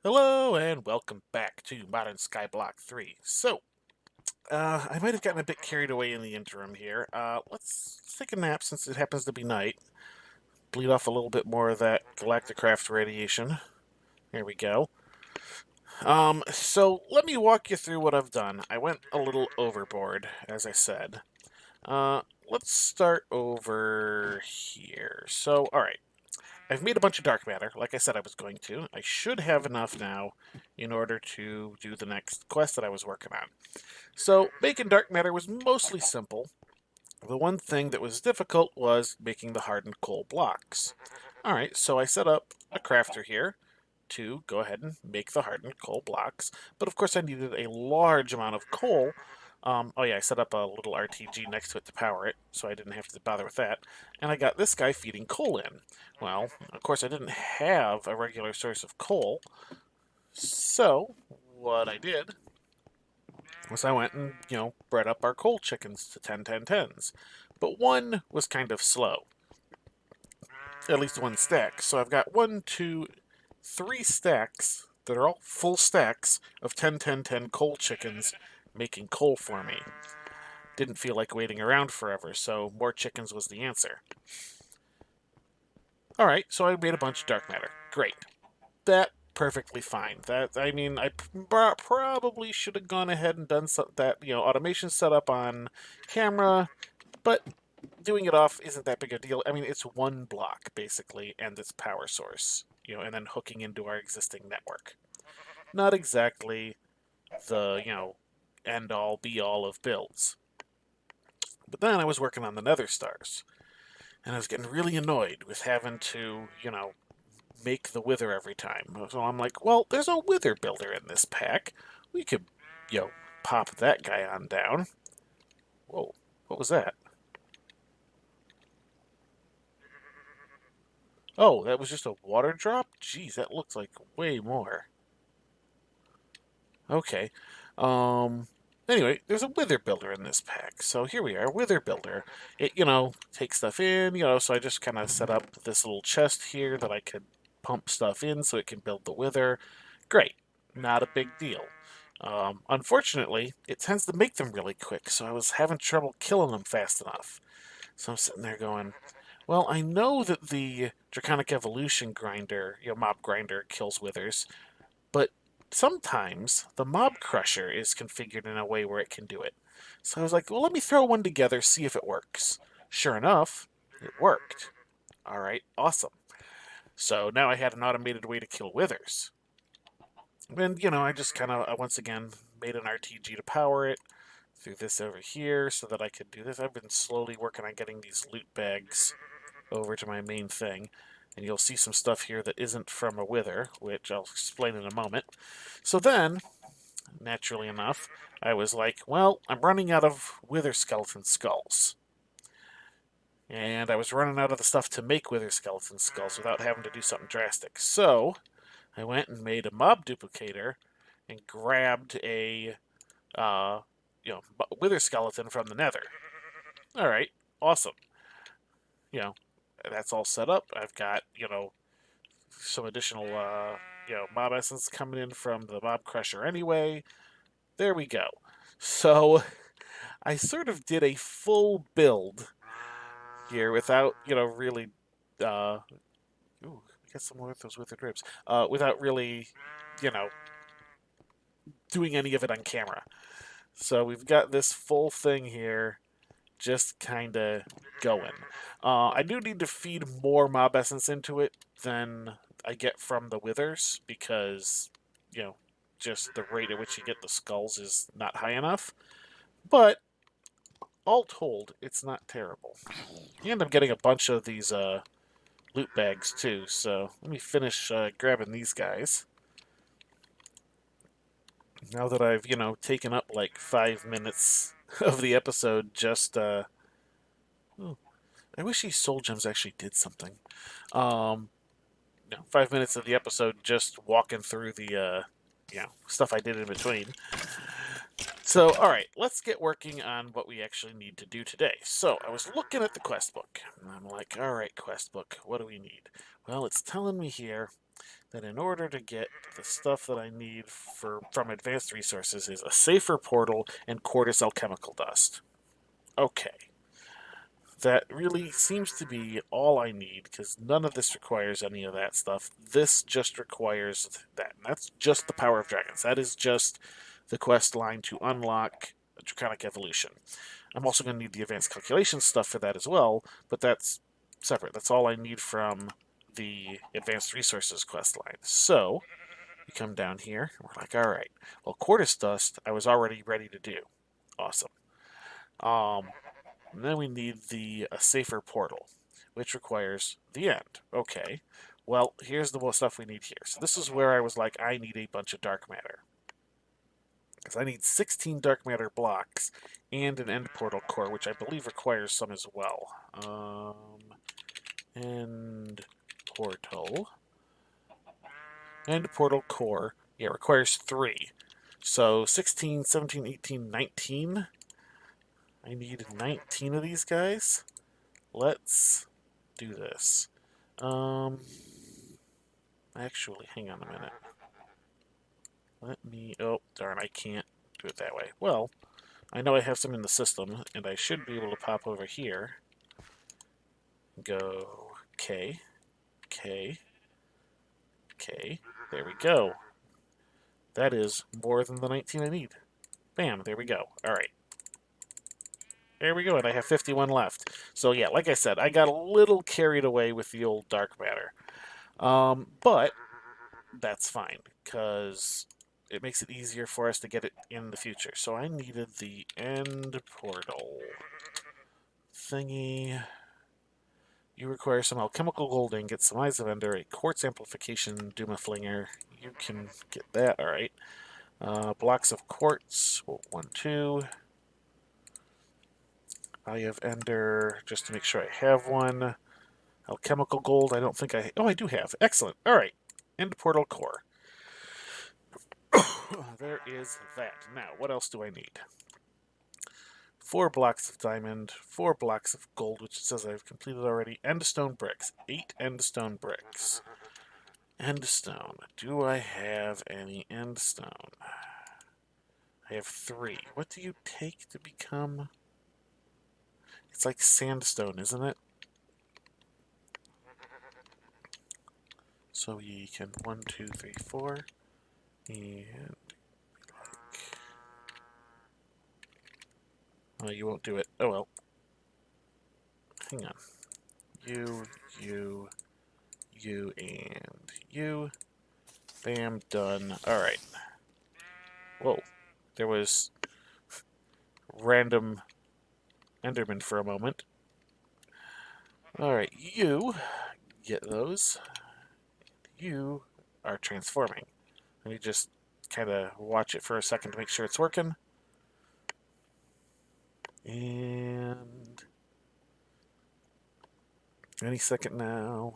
Hello and welcome back to Modern Skyblock 3. I might have gotten a bit carried away in the interim here. Let's take a nap since it happens to be night. Bleed off a little bit more of that Galacticraft radiation. There we go. So let me walk you through what I've done. I went a little overboard, as I said. Let's start over here. Alright. I've made a bunch of dark matter, like I said I was going to. I should have enough now in order to do the next quest that I was working on. So, making dark matter was mostly simple. The one thing that was difficult was making the hardened coal blocks. Alright, so I set up a crafter here to go ahead and make the hardened coal blocks. But of course I needed a large amount of coal. Oh yeah, I set up a little RTG next to it to power it, so I didn't have to bother with that. And I got this guy feeding coal in. Well, of course I didn't have a regular source of coal, so what I did was I went and, bred up our coal chickens to 10-10-10s. But one was kind of slow. At least one stack. So I've got 3 stacks that are all full stacks of 10-10-10 coal chickens making coal for me. Didn't feel like waiting around forever, so more chickens was the answer. Alright, so I made a bunch of dark matter. Great. That perfectly fine. I probably should have gone ahead and done that, automation setup on camera, but doing it off isn't that big a deal. I mean, it's one block, basically, and its power source, and then hooking into our existing network. Not exactly the, end-all, be-all of builds. But then I was working on the Nether Stars, and I was getting really annoyed with having to, make the wither every time. So I'm like, well, there's a wither builder in this pack. We could, pop that guy on down. Whoa, what was that? Oh, that was just a water drop? Jeez, that looks like way more. Okay. Um, anyway, there's a wither builder in this pack. So here we are, wither builder. It, takes stuff in, so I just kind of set up this little chest here that I could pump stuff in so it can build the wither. Great. Not a big deal. Unfortunately, it tends to make them really quick, so I was having trouble killing them fast enough. So I'm sitting there going, well, I know that the Draconic Evolution grinder, mob grinder, kills withers, but sometimes the mob crusher is configured in a way where it can do it. So I was like, well, let me throw one together, see if it works. Sure enough, it worked. All right, awesome. So now I had an automated way to kill withers. And, I just kind of, once again, made an RTG to power it. Threw this over here so that I could do this. I've been slowly working on getting these loot bags over to my main thing. And you'll see some stuff here that isn't from a wither, which I'll explain in a moment. So then, naturally enough, I was like, well, I'm running out of wither skeleton skulls. And I was running out of the stuff to make wither skeleton skulls without having to do something drastic. So I went and made a mob duplicator and grabbed a wither skeleton from the nether. All right, awesome. That's all set up. I've got, some additional, mob essence coming in from the mob crusher anyway. There we go. So I sort of did a full build here without, really, ooh, get some more of those withered ribs. Without really, you know, doing any of it on camera. So we've got this full thing here just kind of going. I do need to feed more mob essence into it than I get from the withers because, just the rate at which you get the skulls is not high enough. But all told, it's not terrible. You end up getting a bunch of these loot bags too, so let me finish grabbing these guys. Now that I've, taken up like 5 minutes of the episode just, oh, I wish these soul gems actually did something. 5 minutes of the episode just walking through the, stuff I did in between. So, alright, let's get working on what we actually need to do today. So, I was looking at the quest book, and I'm like, alright, quest book, what do we need? Well, it's telling me here then in order to get the stuff that I need from advanced resources is a safer portal and Quartus alchemical dust. Okay. That really seems to be all I need, because none of this requires any of that stuff. This just requires that. And that's just the Power of Dragons. That is just the quest line to unlock a Draconic Evolution. I'm also going to need the advanced calculation stuff for that as well, but that's separate. That's all I need from the advanced resources quest line. So, we come down here, and we're like, alright, well, Quartus Dust I was already ready to do. Awesome. And then we need a safer portal, which requires the end. Okay. Well, here's the stuff we need here. So this is where I was like, I need a bunch of dark matter. Because I need 16 dark matter blocks and an end portal core, which I believe requires some as well. End portal. End portal core. Yeah, requires 3. So 16, 17, 18, 19. I need 19 of these guys. Let's do this. Actually, hang on a minute. Oh, darn, I can't do it that way. Well, I know I have some in the system, and I should be able to pop over here. Go K, K, K. There we go. That is more than the 19 I need. Bam, there we go. Alright. There we go, and I have 51 left. So yeah, like I said, I got a little carried away with the old dark matter. But that's fine, because it makes it easier for us to get it in the future. So I needed the end portal thingy. You require some alchemical gold ingots, some eyes of ender, a quartz amplification Duma flinger. You can get that, alright. Blocks of quartz, 1, 2. Eye of ender, just to make sure I have one. Alchemical gold, I don't think oh, I do have. Excellent. Alright. End portal core. There is that. Now, what else do I need? 4 blocks of diamond, 4 blocks of gold, which it says I've completed already. Endstone bricks. 8 endstone bricks. Endstone. Do I have any endstone? I have 3. What do you take to become? It's like sandstone, isn't it? So we can 1, 2, 3, 4, and oh, you won't do it. Oh well. Hang on. You, and you. Bam, done. Alright. Whoa. There was random Enderman for a moment. Alright, you get those. You are transforming. Let me just kind of watch it for a second to make sure it's working. And any second now.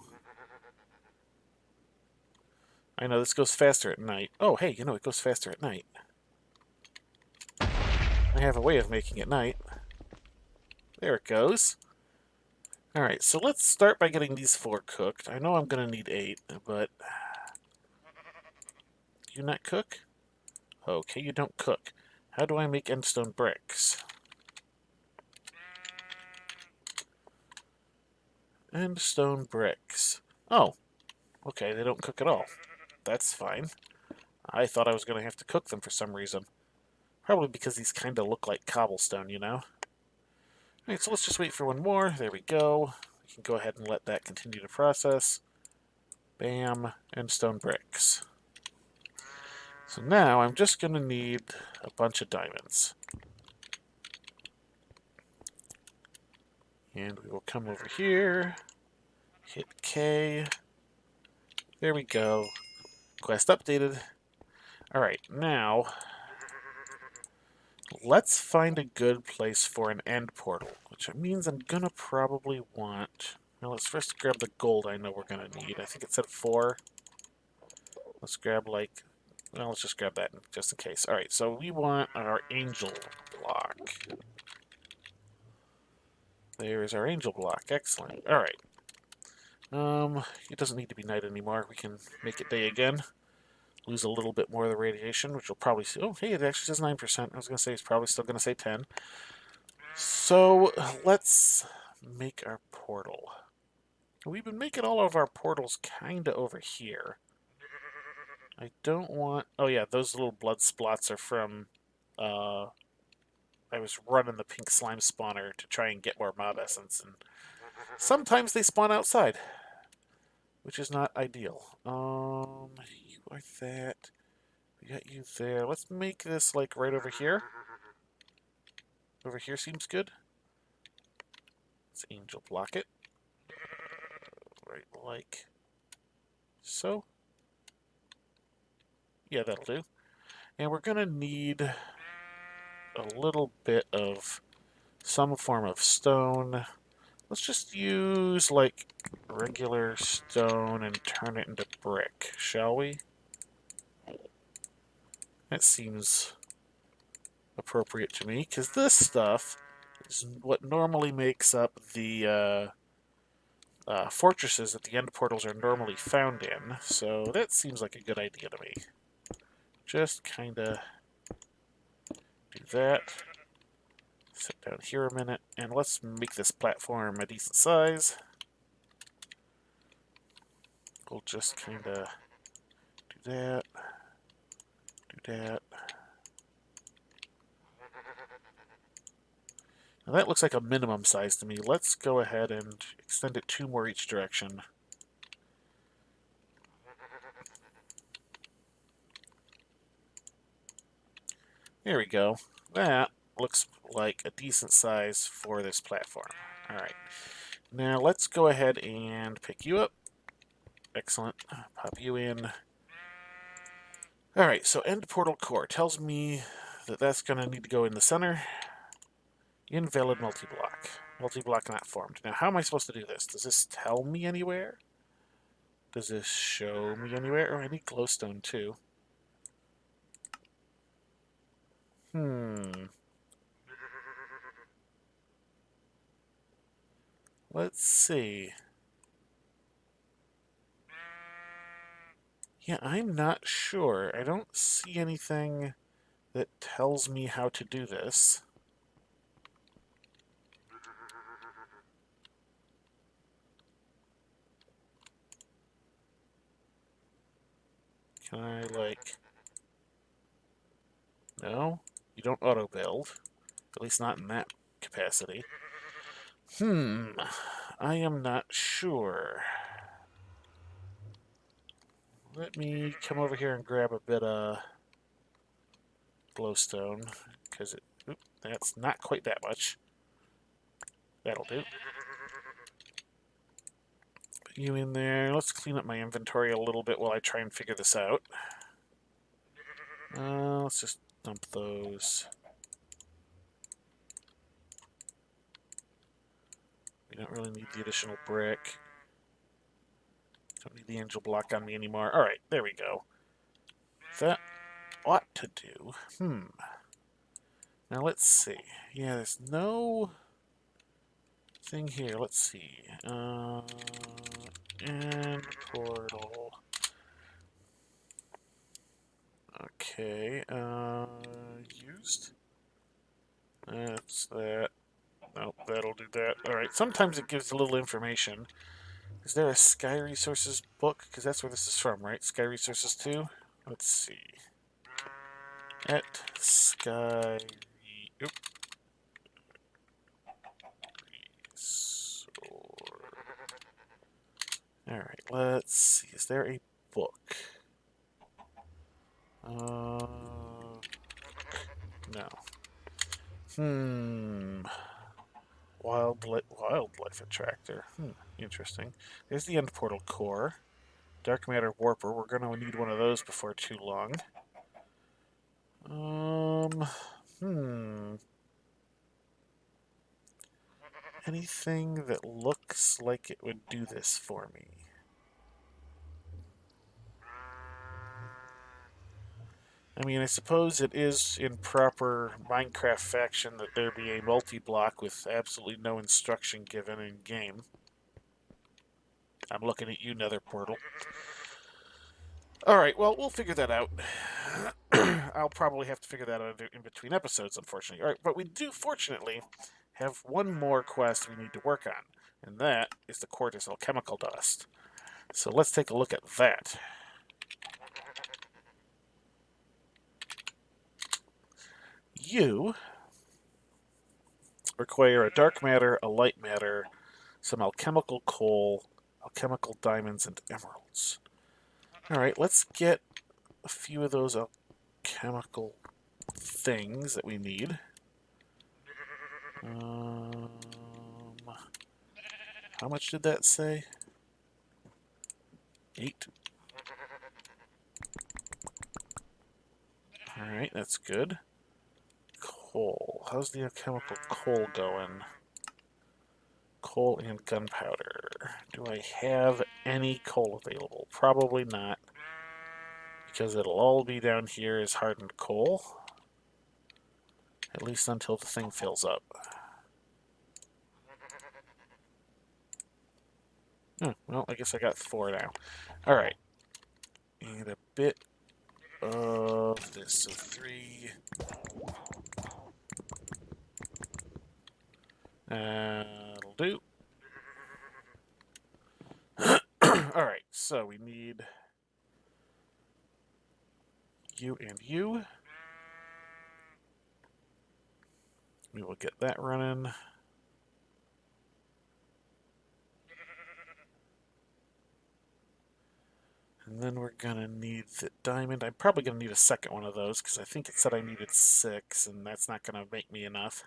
I know this goes faster at night. Oh, hey, you know, it goes faster at night. I have a way of making it night. There it goes. Alright, so let's start by getting these 4 cooked. I know I'm going to need 8, but... Do you not cook? Okay, you don't cook. How do I make endstone bricks? Endstone bricks. Oh, okay, they don't cook at all. That's fine. I thought I was going to have to cook them for some reason. Probably because these kind of look like cobblestone, you know? Alright, so let's just wait for one more. There we go. We can go ahead and let that continue to process. Bam, and stone bricks. So now I'm just going to need a bunch of diamonds. And we will come over here, hit K. There we go. Quest updated. Alright, now let's find a good place for an end portal, which means I'm going to probably want... Well, let's first grab the gold I know we're going to need. I think it said 4. Let's grab, like... Well, let's just grab that just in case. Alright, so we want our angel block. There's our angel block. Excellent. Alright. It doesn't need to be night anymore. We can make it day again. Lose a little bit more of the radiation, which will probably see. Oh, hey, it actually says 9%. I was going to say it's probably still going to say 10. So let's make our portal. We've been making all of our portals kind of over here. I don't want... Oh, yeah, those little blood splots are from... I was running the pink slime spawner to try and get more mob essence, and sometimes they spawn outside, which is not ideal. You are that. We got you there. Let's make this, like, right over here. Over here seems good. Let's angel block it. Right, like so. Yeah, that'll do. And we're going to need a little bit of some form of stone. Let's just use, like, regular stone and turn it into brick, shall we? That seems appropriate to me, because this stuff is what normally makes up the fortresses that the end portals are normally found in, so that seems like a good idea to me. Just kind of do that. Sit down here a minute, and let's make this platform a decent size. We'll just kind of do that, do that. Now that looks like a minimum size to me. Let's go ahead and extend it 2 more each direction. There we go. That looks like a decent size for this platform. Alright. Now let's go ahead and pick you up. Excellent. Pop you in. Alright, so end portal core tells me that that's going to need to go in the center. Invalid multi-block. Multi-block not formed. Now, how am I supposed to do this? Does this tell me anywhere? Does this show me anywhere? Oh, I need glowstone too. Let's see. Yeah, I'm not sure. I don't see anything that tells me how to do this. Can I, like... No? You don't auto-build. At least not in that capacity. I am not sure. Let me come over here and grab a bit of glowstone, because that's not quite that much. That'll do. Put you in there. Let's clean up my inventory a little bit while I try and figure this out. Let's just dump those. We don't really need the additional brick. Don't need the angel block on me anymore. Alright, there we go. That ought to do. Now let's see. Yeah, there's no thing here. Let's see. And portal. Okay. Used. That's that. Nope, that'll do that. Alright, sometimes it gives a little information. Is there a Sky Resources book? Because that's where this is from, right? Sky Resources 2? Let's see. At Sky... Oop. Alright, let's see. Is there a book? No. Wildlife Attractor. Interesting. There's the end portal core. Dark matter warper. We're going to need one of those before too long. Anything that looks like it would do this for me? I mean, I suppose it is in proper Minecraft faction that there be a multi-block with absolutely no instruction given in game. I'm looking at you, Nether Portal. All right, well, we'll figure that out. I'll probably have to figure that out in between episodes, unfortunately. All right, but we do, fortunately, have one more quest we need to work on, and that is the Quartus Alchemical Dust. So let's take a look at that. You require a dark matter, a light matter, some alchemical coal, alchemical diamonds, and emeralds. All right, let's get a few of those alchemical things that we need. How much did that say? 8. Alright, that's good. Coal. How's the alchemical coal going? Coal and gunpowder. Do I have any coal available? Probably not. Because it'll all be down here as hardened coal. At least until the thing fills up. Oh, well, I guess I got 4 now. Alright. And a bit of this. So 3. That'll do. Alright, so we need you and you. We will get that running. And then we're going to need the diamond. I'm probably going to need a second one of those because I think it said I needed 6, and that's not going to make me enough.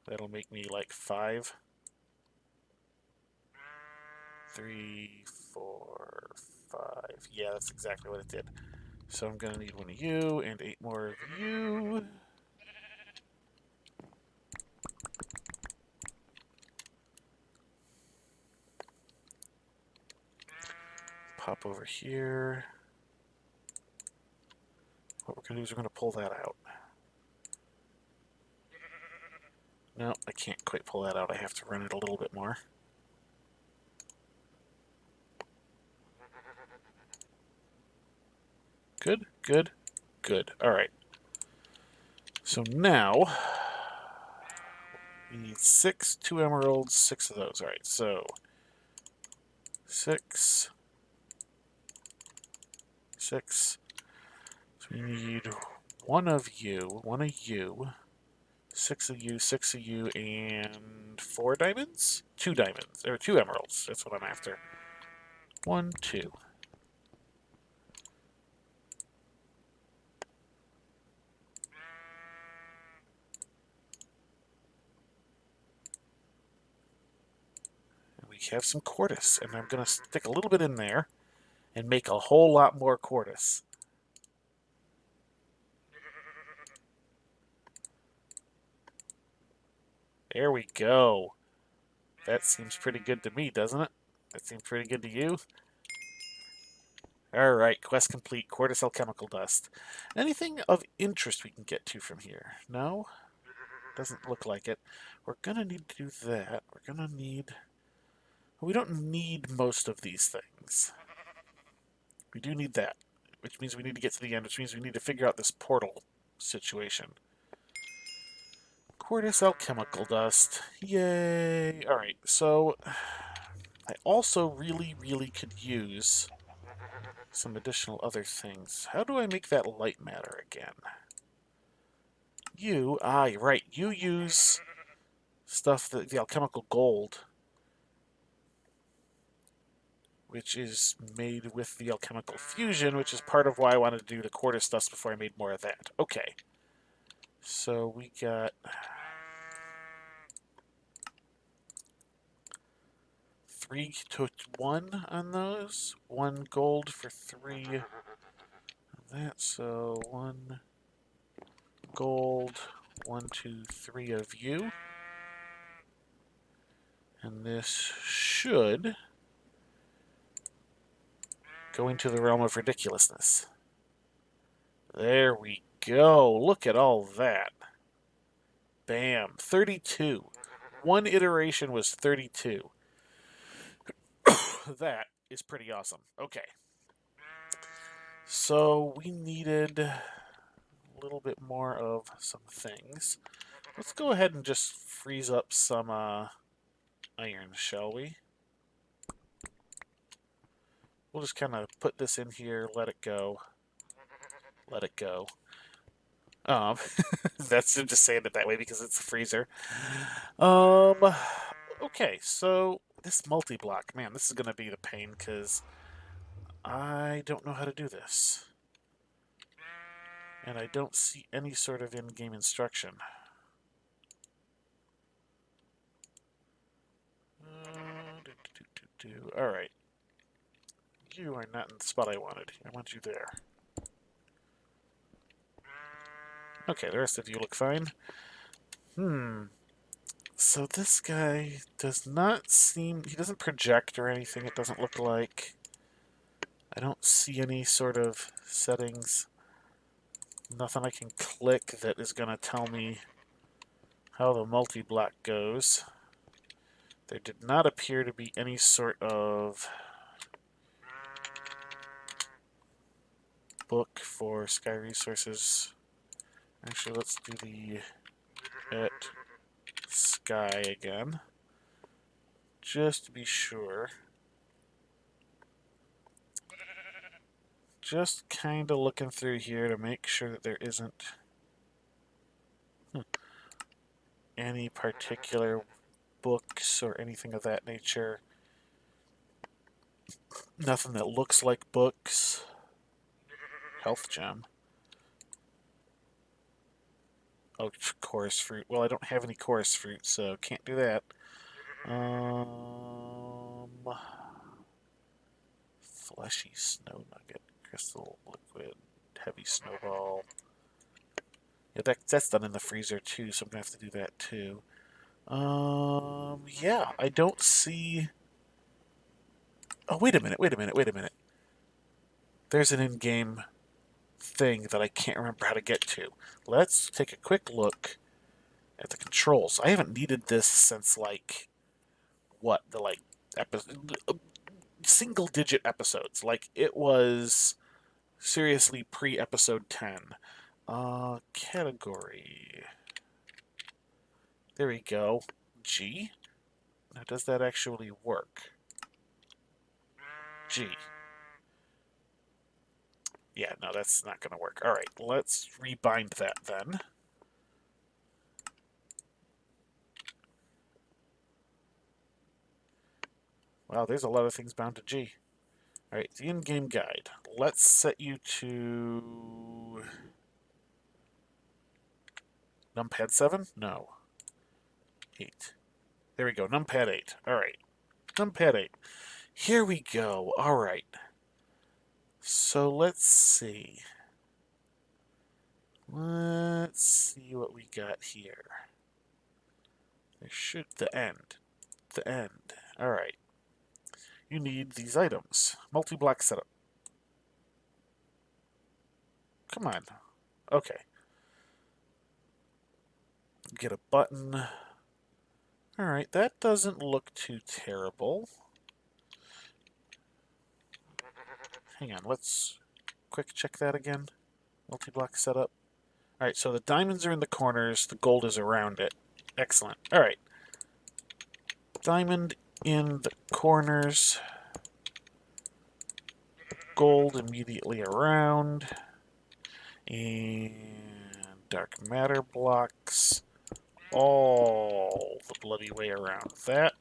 That'll make me like 5. 3, 4, 5. Yeah, that's exactly what it did. So I'm going to need one of you and 8 more of you. Pop over here. What we're going to do is we're going to pull that out. No, I can't quite pull that out. I have to run it a little bit more. Good, good, good. All right. So now we need 6, 2 emeralds, 6 of those. All right, so 6, 6. So we need 1 of you, 6 of you, 6 of you, and 4 diamonds? 2 diamonds, or 2 emeralds. That's what I'm after. 1, 2. And we have some Quartus, and I'm going to stick a little bit in there and make a whole lot more Quartus. There we go. That seems pretty good to me, doesn't it? That seems pretty good to you? Alright, quest complete. Quartus Alchemical Dust. Anything of interest we can get to from here? No? Doesn't look like it. We're gonna need to do that. We're gonna need... We don't need most of these things. We do need that. Which means we need to get to the end, which means we need to figure out this portal situation. Quartus Alchemical Dust. Yay! Alright, so I also really could use some additional other things. How do I make that light matter again? You, right, you use stuff, the alchemical gold, which is made with the alchemical fusion, which is part of why I wanted to do the Quartus Dust before I made more of that. Okay. So we got 3 to 1 on those. 1 gold for 3 of that. So 1 gold, 1, 2, 3 of you. And this should go into the realm of ridiculousness. There we go. Look at all that. Bam. 32. One iteration was 32. that is pretty awesome. Okay. So we needed a little bit more of some things. Let's go ahead and just freeze up some iron, shall we? We'll just kind of put this in here, let it go. Let it go. That's just saying it that way because it's a freezer. Okay, so this multi-block, man, this is going to be the pain because I don't know how to do this. And I don't see any sort of in-game instruction. Alright. You are not in the spot I wanted. I want you there. Okay, the rest of you look fine. So this guy does not seem... He doesn't project or anything, it doesn't look like. I don't see any sort of settings. Nothing I can click that is going to tell me how the multi-block goes. There did not appear to be any sort of book for Sky Resources. Actually, let's do the at Sky again, just to be sure. Just kind of looking through here to make sure that there isn't any particular books or anything of that nature. Nothing that looks like books. Health gem. Oh, chorus fruit. Well, I don't have any chorus fruit, so can't do that. Fleshy snow nugget, crystal liquid, heavy snowball. Yeah, that's done in the freezer too, so I'm gonna have to do that too. Yeah, I don't see. Oh, wait a minute, wait a minute, wait a minute. There's an in-game thing that I can't remember how to get to. Let's take a quick look at the controls. I haven't needed this since like what the like episode, single-digit episodes. Like it was seriously pre-episode 10. Category. There we go. G. Now, does that actually work? G. Yeah, no, that's not going to work. All right, let's rebind that then. Wow, there's a lot of things bound to G. All right, the in-game guide. Let's set you to numpad 7? No. 8. There we go, numpad 8. All right, numpad 8. Here we go. All right. So let's see. Let's see what we got here. There should... The end. The end. All right. You need these items. Multi-block setup. Come on. Okay. Get a button. Alright, that doesn't look too terrible. Hang on, let's quick check that again. Multi-block setup. Alright, so the diamonds are in the corners, the gold is around it. Excellent. Alright. Diamond in the corners. Gold immediately around. And dark matter blocks all the bloody way around that.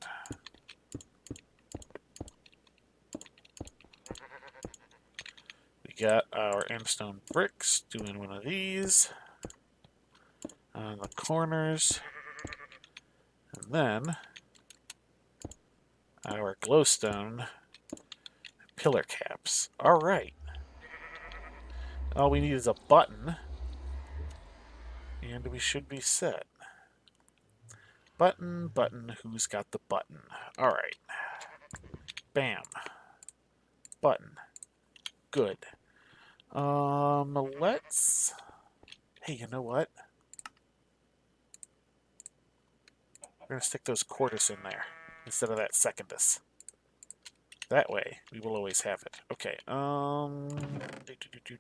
We got our endstone bricks doing one of these on the corners. And then our glowstone pillar caps. Alright. All we need is a button. And we should be set. Button, button, who's got the button? Alright. Bam. Button. Good. Let's... Hey, you know what? We're gonna stick those Quartus in there instead of that Secondus. That way, we will always have it. Okay,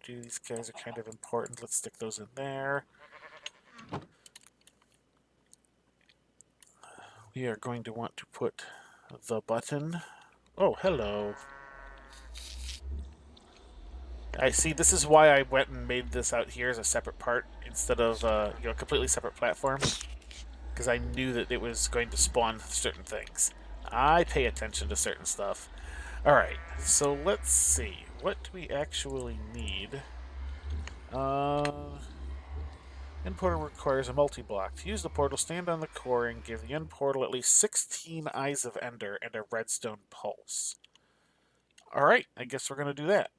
these guys are kind of important. Let's stick those in there. We are going to want to put the button. Oh, hello. I see. This is why I went and made this out here as a separate part instead of a completely separate platform, because I knew that it was going to spawn certain things. I pay attention to certain stuff. All right, so let's see. What do we actually need? End portal requires a multi-block. To use the portal, stand on the core and give the end portal at least 16 Eyes of Ender and a redstone pulse. Alright, I guess we're going to do that.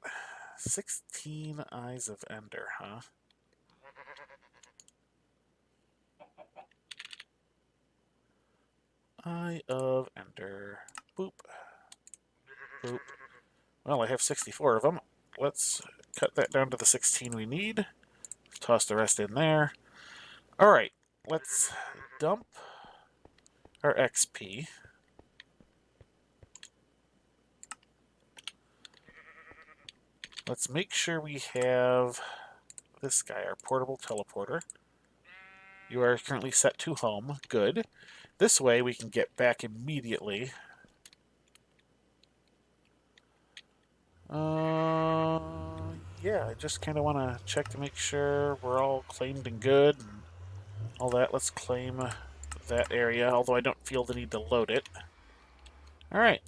16 Eyes of Ender, huh? Eye of Ender. Boop. Boop. Well, I have 64 of them. Let's cut that down to the 16 we need. Toss the rest in there. Alright, let's dump our XP. Let's make sure we have this guy, our portable teleporter. You are currently set to home. Good. This way we can get back immediately. Yeah, I just kind of want to check to make sure we're all claimed and good and all that. Let's claim that area, although I don't feel the need to load it. Alright.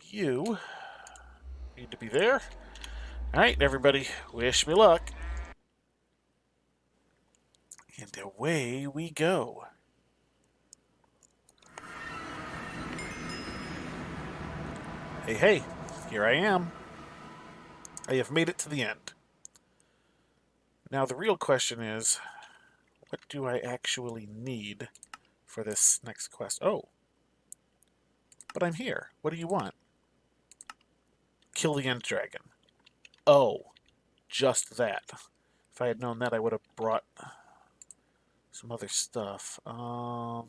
You need to be there. Alright, everybody, wish me luck. And away we go. Hey, hey, here I am. I have made it to the end. Now the real question is, what do I actually need for this next quest? Oh, but I'm here. What do you want? Kill the end dragon. Oh, just that. If I had known that, I would have brought some other stuff. Can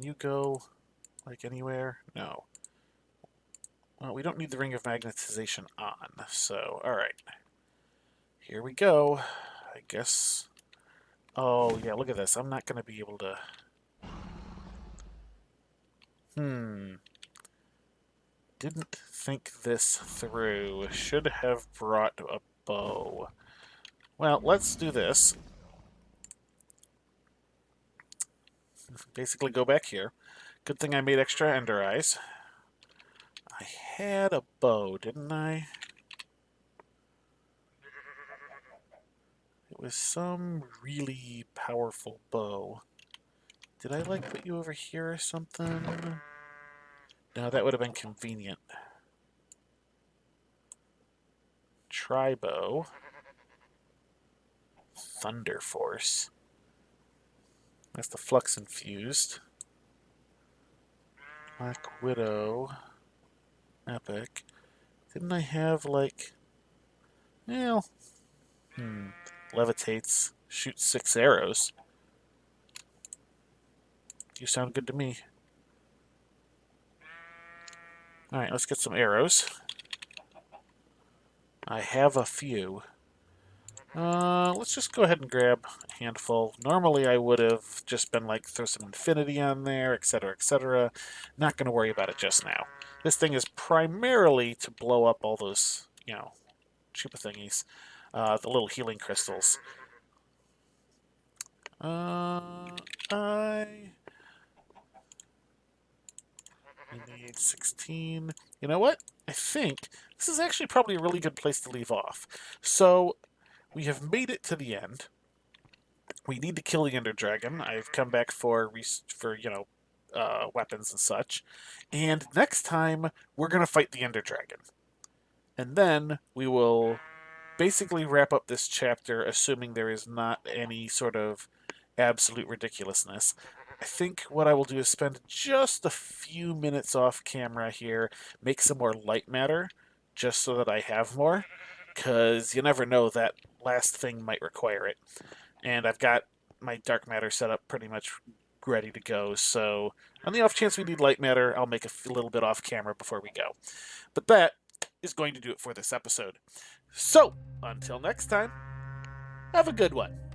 you go, like, anywhere? No. Well, we don't need the Ring of Magnetization on, so, alright. Here we go. I guess... Oh, yeah, look at this. I'm not going to be able to... Didn't think this through. Should have brought a bow. Well, let's do this. Basically go back here. Good thing I made extra ender eyes. I had a bow, didn't I? It was some really powerful bow. Did I, like, put you over here or something? No, that would have been convenient. Tri-bow. Thunder Force. That's the Flux Infused. Black Widow. Epic. Didn't I have, like... Well... Levitates. Shoots 6 arrows. You sound good to me. Alright, let's get some arrows. I have a few. Let's just go ahead and grab a handful. Normally I would have just been like, throw some infinity on there, etc., etc. Not going to worry about it just now. This thing is primarily to blow up all those, chupa thingies. The little healing crystals. We need 16. You know what? I think this is actually probably a really good place to leave off. So, we have made it to the end. We need to kill the Ender Dragon. I've come back for weapons and such. And next time, we're going to fight the Ender Dragon. And then we will basically wrap up this chapter, assuming there is not any sort of absolute ridiculousness. I think what I will do is spend just a few minutes off camera here, make some more light matter, just so that I have more, because you never know, that last thing might require it. And I've got my dark matter set up pretty much ready to go. So on the off chance we need light matter, I'll make a little bit off camera before we go. But that is going to do it for this episode. So until next time, have a good one.